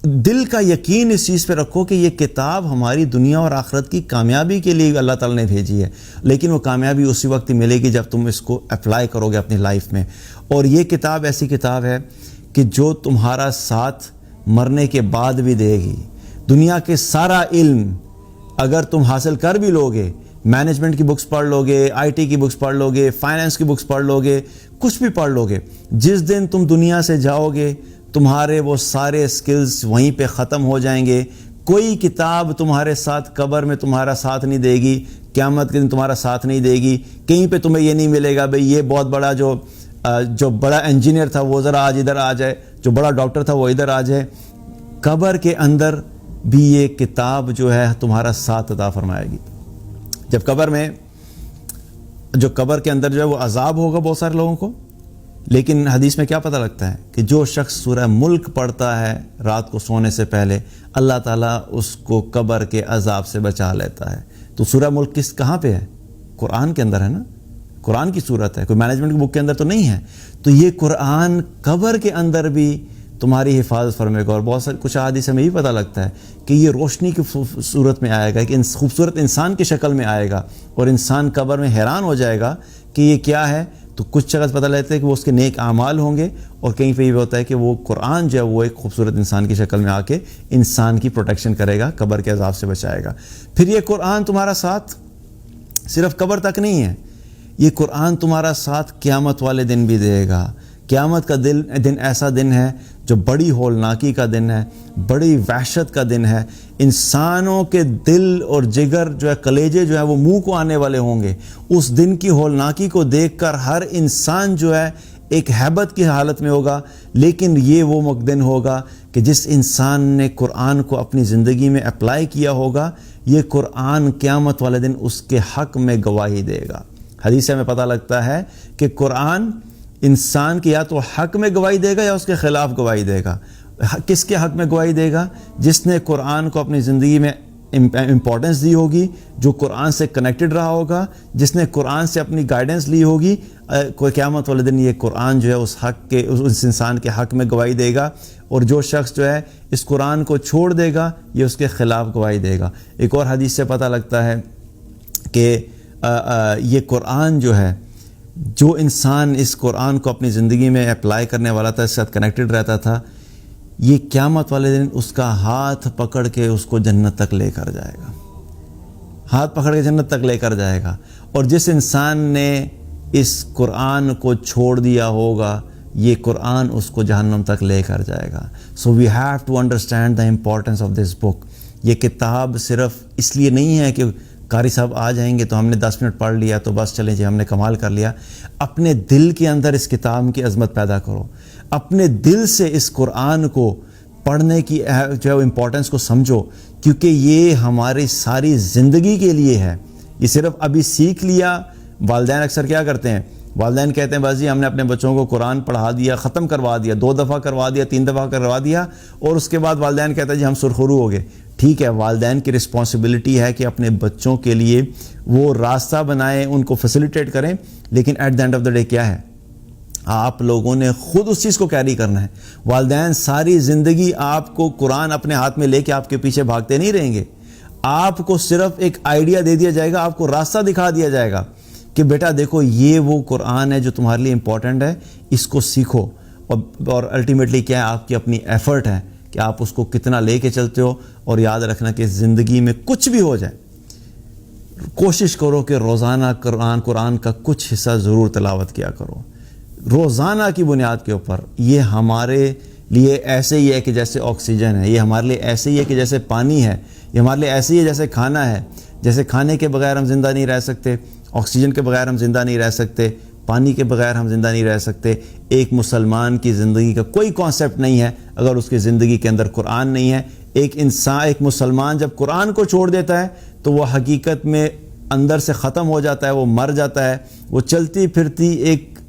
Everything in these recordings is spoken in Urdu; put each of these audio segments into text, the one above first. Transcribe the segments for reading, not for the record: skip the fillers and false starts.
دل کا یقین اس چیز پہ رکھو کہ یہ کتاب ہماری دنیا اور آخرت کی کامیابی کے لیے اللہ تعالیٰ نے بھیجی ہے، لیکن وہ کامیابی اسی وقت ہی ملے گی جب تم اس کو اپلائی کرو گے اپنی لائف میں. اور یہ کتاب ایسی کتاب ہے کہ جو تمہارا ساتھ مرنے کے بعد بھی دے گی. دنیا کے سارا علم اگر تم حاصل کر بھی لوگے، مینجمنٹ کی بکس پڑھ لوگے، آئی ٹی کی بکس پڑھ لوگے، فائنینس کی بکس پڑھ لوگے، کچھ بھی پڑھ لوگے، جس دن تم دنیا سے جاؤ گے تمہارے وہ سارے سکلز وہیں پہ ختم ہو جائیں گے. کوئی کتاب تمہارے ساتھ قبر میں تمہارا ساتھ نہیں دے گی، قیامت کے دن تمہارا ساتھ نہیں دے گی. کہیں پہ تمہیں یہ نہیں ملے گا بھئی یہ بہت بڑا جو بڑا انجینئر تھا وہ ذرا آج ادھر آ جائے، جو بڑا ڈاکٹر تھا وہ ادھر آ جائے. قبر کے اندر بھی یہ کتاب جو ہے تمہارا ساتھ عطا فرمائے گی. جب قبر کے اندر جو ہے وہ عذاب ہوگا بہت سارے لوگوں کو، لیکن حدیث میں کیا پتہ لگتا ہے کہ جو شخص سورہ ملک پڑھتا ہے رات کو سونے سے پہلے، اللہ تعالیٰ اس کو قبر کے عذاب سے بچا لیتا ہے. تو سورہ ملک کہاں پہ ہے؟ قرآن کے اندر ہے نا، قرآن کی صورت ہے، کوئی مینجمنٹ کی بک کے اندر تو نہیں ہے. تو یہ قرآن قبر کے اندر بھی تمہاری حفاظت فرمائے گا. اور بہت سارے کچھ احادیث میں یہ پتہ لگتا ہے کہ یہ روشنی کی صورت میں آئے گا، کہ خوبصورت انسان کی شکل میں آئے گا، اور انسان قبر میں حیران ہو جائے گا کہ یہ کیا ہے. تو کچھ جگہ پتہ لگتا ہے کہ وہ اس کے نیک اعمال ہوں گے، اور کہیں پہ یہ ہوتا ہے کہ وہ قرآن جو ہے وہ ایک خوبصورت انسان کی شکل میں آ کے انسان کی پروٹیکشن کرے گا، قبر کے عذاب سے بچائے گا. پھر یہ قرآن تمہارا ساتھ صرف قبر تک نہیں ہے، یہ قرآن تمہارا ساتھ قیامت والے دن بھی دے گا. قیامت کا دن ایسا دن ہے جو بڑی ہولناکی کا دن ہے، بڑی وحشت کا دن ہے. انسانوں کے دل اور جگر جو ہے، کلیجے جو ہے وہ منہ کو آنے والے ہوں گے. اس دن کی ہولناکی کو دیکھ کر ہر انسان جو ہے ایک ہیبت کی حالت میں ہوگا. لیکن یہ وہ دن ہوگا کہ جس انسان نے قرآن کو اپنی زندگی میں اپلائی کیا ہوگا، یہ قرآن قیامت والے دن اس کے حق میں گواہی دے گا. حدیث سے ہمیں پتہ لگتا ہے کہ قرآن انسان کے یا تو حق میں گواہی دے گا یا اس کے خلاف گواہی دے گا. کس کے حق میں گواہی دے گا؟ جس نے قرآن کو اپنی زندگی میں امپورٹنس دی ہوگی، جو قرآن سے کنیکٹڈ رہا ہوگا، جس نے قرآن سے اپنی گائیڈنس لی ہوگی. قیامت والے دن یہ قرآن جو ہے اس انسان کے حق میں گواہی دے گا. اور جو شخص جو ہے اس قرآن کو چھوڑ دے گا یہ اس کے خلاف گواہی دے گا. ایک اور حدیث سے پتہ لگتا ہے کہ یہ قرآن جو ہے، جو انسان اس قرآن کو اپنی زندگی میں اپلائی کرنے والا تھا، اس ساتھ کنیکٹڈ رہتا تھا، یہ قیامت والے دن اس کا ہاتھ پکڑ کے اس کو جنت تک لے کر جائے گا. ہاتھ پکڑ کے جنت تک لے کر جائے گا. اور جس انسان نے اس قرآن کو چھوڑ دیا ہوگا، یہ قرآن اس کو جہنم تک لے کر جائے گا. So we have to understand the importance of this book. یہ کتاب صرف اس لیے نہیں ہے کہ قاری صاحب آ جائیں گے تو ہم نے 10 منٹ پڑھ لیا تو بس چلیں جی ہم نے کمال کر لیا. اپنے دل کے اندر اس کتاب کی عظمت پیدا کرو، اپنے دل سے اس قرآن کو پڑھنے کی جو ہے امپورٹنس کو سمجھو، کیونکہ یہ ہماری ساری زندگی کے لیے ہے. یہ صرف ابھی سیکھ لیا. والدین اکثر کیا کرتے ہیں؟ والدین کہتے ہیں بس جی ہم نے اپنے بچوں کو قرآن پڑھا دیا، ختم کروا دیا، 2 دفعہ کروا دیا، 3 دفعہ کروا دیا، اور اس کے بعد والدین کہتے ہیں جی ہم سرخرو ہو گئے. ٹھیک ہے، والدین کی رسپانسبلٹی ہے کہ اپنے بچوں کے لیے وہ راستہ بنائیں، ان کو فیسیلیٹیٹ کریں، لیکن at the end of the day کیا ہے؟ آپ لوگوں نے خود اس چیز کو کیری کرنا ہے. والدین ساری زندگی آپ کو قرآن اپنے ہاتھ میں لے کے آپ کے پیچھے بھاگتے نہیں رہیں گے. آپ کو صرف ایک آئیڈیا دے دیا جائے گا، آپ کو راستہ دکھا دیا جائے گا کہ بیٹا دیکھو یہ وہ قرآن ہے جو تمہارے لیے امپورٹنٹ ہے، اس کو سیکھو. اور الٹیمیٹلی کیا ہے؟ آپ کی اپنی ایفرٹ ہے کہ آپ اس کو کتنا لے کے چلتے ہو. اور یاد رکھنا کہ زندگی میں کچھ بھی ہو جائے، کوشش کرو کہ روزانہ قرآن کا کچھ حصہ ضرور تلاوت کیا کرو، روزانہ کی بنیاد کے اوپر. یہ ہمارے لیے ایسے ہی ہے کہ جیسے آکسیجن ہے، یہ ہمارے لیے ایسے ہی ہے کہ جیسے پانی ہے، یہ ہمارے لیے ایسے ہی ہے جیسے کھانا ہے. جیسے کھانے کے بغیر ہم زندہ نہیں رہ سکتے، آکسیجن کے بغیر ہم زندہ نہیں رہ سکتے، پانی کے بغیر ہم زندہ نہیں رہ سکتے. ایک مسلمان کی زندگی کا کوئی کانسیپٹ نہیں ہے اگر اس کی زندگی کے اندر قرآن نہیں ہے. ایک مسلمان جب قرآن کو چھوڑ دیتا ہے تو وہ حقیقت میں اندر سے ختم ہو جاتا ہے، وہ مر جاتا ہے، وہ چلتی پھرتی ایک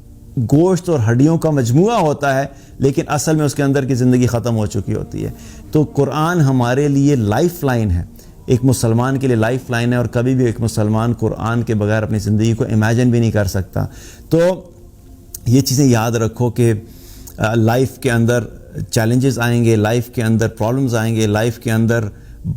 گوشت اور ہڈیوں کا مجموعہ ہوتا ہے، لیکن اصل میں اس کے اندر کی زندگی ختم ہو چکی ہوتی ہے. تو قرآن ہمارے لیے لائف لائن ہے، ایک مسلمان کے لیے لائف لائن ہے، اور کبھی بھی ایک مسلمان قرآن کے بغیر اپنی زندگی کو امیجن بھی نہیں کر سکتا. تو یہ چیزیں یاد رکھو کہ لائف کے اندر چیلنجز آئیں گے، لائف کے اندر پرابلمز آئیں گے، لائف کے اندر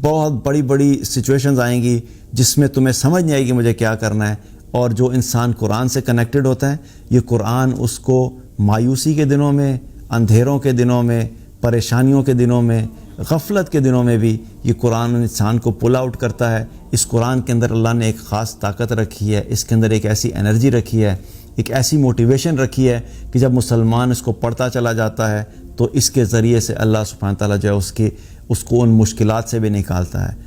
بہت بڑی بڑی سچویشنز آئیں گی جس میں تمہیں سمجھ نہیں آئے گی مجھے کیا کرنا ہے. اور جو انسان قرآن سے کنیکٹڈ ہوتا ہے، یہ قرآن اس کو مایوسی کے دنوں میں، اندھیروں کے دنوں میں، پریشانیوں کے دنوں میں، غفلت کے دنوں میں بھی یہ قرآن انسان کو پل آؤٹ کرتا ہے. اس قرآن کے اندر اللہ نے ایک خاص طاقت رکھی ہے، اس کے اندر ایک ایسی انرجی رکھی ہے، ایک ایسی موٹیویشن رکھی ہے کہ جب مسلمان اس کو پڑھتا چلا جاتا ہے تو اس کے ذریعے سے اللہ سبحانہ تعالیٰ جو ہے اس کو ان مشکلات سے بھی نکالتا ہے.